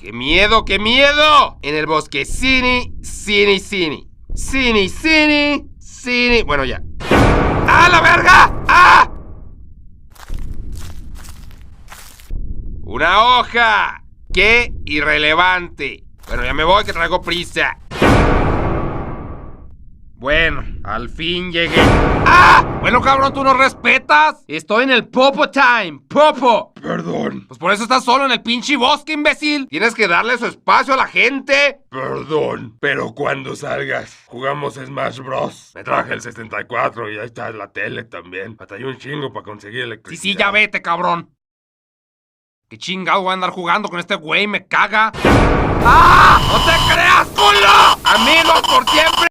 ¡Qué miedo, qué miedo! En el bosque, Cini. Bueno, ya. ¡Ah, la verga! ¡Ah! ¡Una hoja! ¡Qué irrelevante! Bueno, ya me voy, que traigo prisa. Bueno, al fin llegué. ¡Ah! Bueno, cabrón, ¿tú no respetas? Estoy en el Popo Time. ¡Popo! Perdón. Pues por eso estás solo en el pinche bosque, imbécil. Tienes que darle su espacio a la gente. Perdón, pero cuando salgas, jugamos Smash Bros. Me traje el 64 y ahí está la tele también. Batallé un chingo para conseguir electricidad. Sí, ya vete, cabrón. ¿Qué chingado voy a andar jugando con este güey? Me caga. ¡Ah! ¡No te creas, culo! ¡Amigos por siempre!